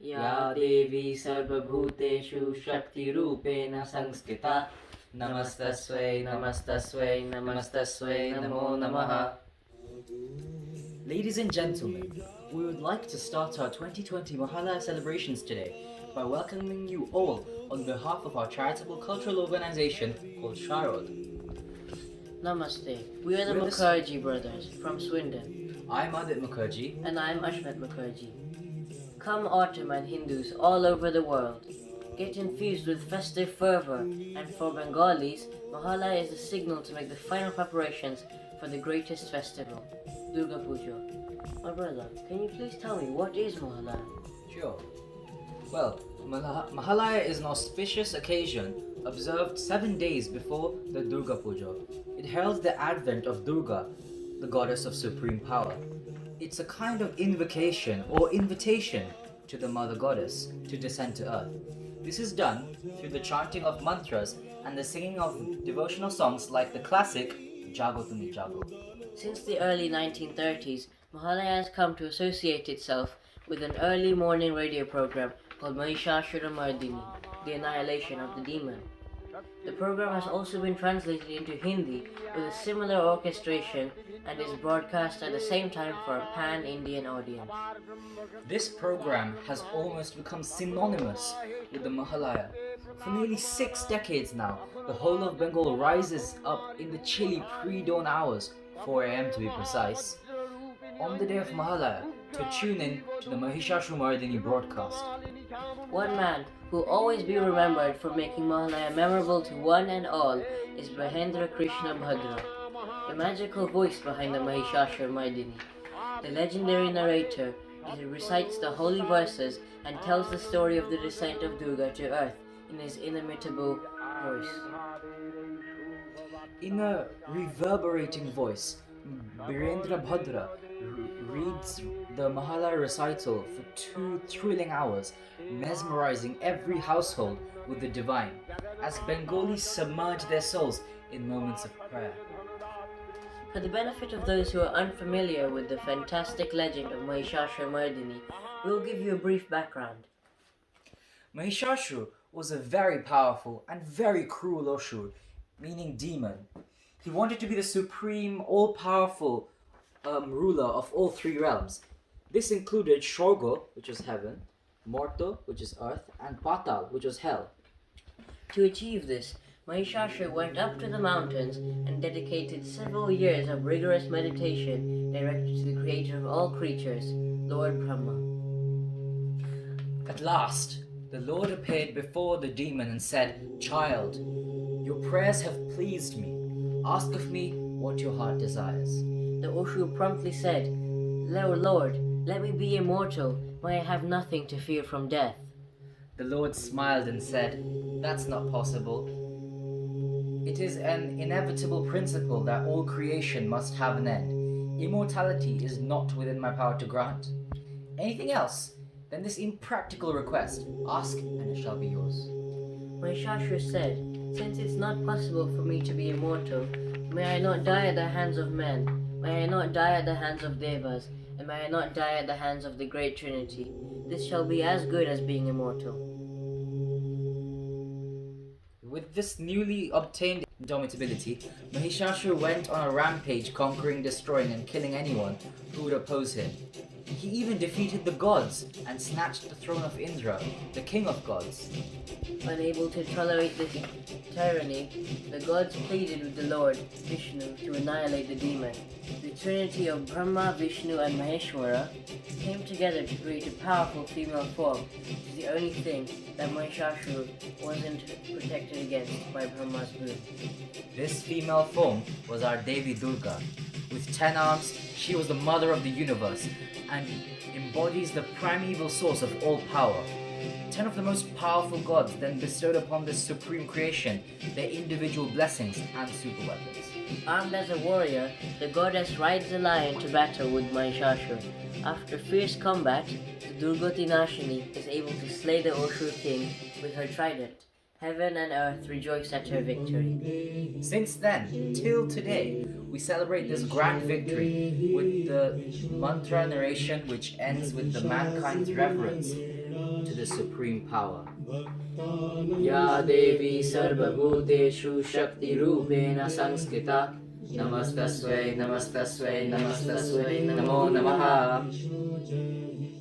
या देवी सर्वभूतेषु शक्तिरूपेण संस्थिता नमस्तस्वै नमस्तस्वै नमस्तस्वै नमो नमः. Ladies and gentlemen, we would like to start our 2020 Mahalaya celebrations today by welcoming you all on behalf of our charitable cultural organization called Sharod. Namaste. We are the Mukherjee brothers from Swindon. I'm Adwit Mukherjee. And I'm Ashmit Mukherjee. Come autumn and Hindus all over the world, get infused with festive fervor, and for Bengalis, Mahalaya is the signal to make the final preparations for the greatest festival, Durga Puja. My brother, can you please tell me what is Mahalaya? Sure. Well, Mahalaya is an auspicious occasion observed 7 days before the Durga Puja. It heralds the advent of Durga, the goddess of supreme power. It's a kind of invocation or invitation to the mother goddess to descend to earth. This is done through the chanting of mantras and the singing of devotional songs like the classic Jago Tumi Jago. Since the early 1930s, Mahalaya has come to associate itself with an early morning radio program called Mahishasura Mardini, the annihilation of the demon. The program has also been translated into Hindi with a similar orchestration and is broadcast at the same time for a pan-Indian audience. This program has almost become synonymous with the Mahalaya. For nearly 6 decades now, the whole of Bengal rises up in the chilly pre-dawn hours, 4 a.m. to be precise, on the day of Mahalaya to tune in to the Mahishasura broadcast. One man who will always be remembered for making Mahalaya memorable to one and all is Mahendra Krishna Bhadra, the magical voice behind the Mahishasura Mardini. The legendary narrator, he recites the holy verses and tells the story of the descent of Durga to earth in his inimitable voice. In a reverberating voice, Birendra Bhadra reads the Mahalaya recital for 2 thrilling hours, mesmerizing every household with the divine, as Bengalis submerge their souls in moments of prayer. For the benefit of those who are unfamiliar with the fantastic legend of Mahishasura Mardini, we'll give you a brief background. Mahishasura was a very powerful and very cruel Ashur, meaning demon. He wanted to be the supreme, all-powerful ruler of all 3 realms. This included Shorgo, which was heaven, Morto, which is earth, and Patal, which was hell. To achieve this, Mahishasura went up to the mountains and dedicated several years of rigorous meditation directed to the creator of all creatures, Lord Brahma. At last, the Lord appeared before the demon and said, "Child, your prayers have pleased me. Ask of me what your heart desires." The Ashur promptly said, "Lord, let me be immortal. May I have nothing to fear from death." The Lord smiled and said, "That's not possible. It is an inevitable principle that all creation must have an end. Immortality is not within my power to grant. Anything else than this impractical request, ask and it shall be yours." Mahishasura said, "Since it's not possible for me to be immortal, may I not die at the hands of men, may I not die at the hands of devas, and may I not die at the hands of the great Trinity. This shall be as good as being immortal." With this newly obtained indomitability, Mahishasura went on a rampage, conquering, destroying, and killing anyone who would oppose him. He even defeated the gods and snatched the throne of Indra, the king of gods. Unable to tolerate this tyranny, the gods pleaded with the Lord, Vishnu, to annihilate the demon. The trinity of Brahma, Vishnu, and Maheshwara came together to create a powerful female form, which is the only thing that Mahishasura wasn't protected against by Brahma's boon. This female form was our Devi Durga. With 10 arms, she was the mother of the universe and embodies the primeval source of all power. 10 of the most powerful gods then bestowed upon this supreme creation their individual blessings and superweapons. Armed as a warrior, the goddess rides a lion to battle with Mahishasura. After fierce combat, the Durgati Nashini is able to slay the Ashur king with her trident. Heaven and earth rejoice at her victory. Since then, till today, we celebrate this grand victory with the mantra narration which ends with the mankind's reverence to the supreme power. Ya Devi Sarvabhuteshu Shakti Rupena Sanskita Namastasvai Namastasvai Namastasvai Namo Namaha.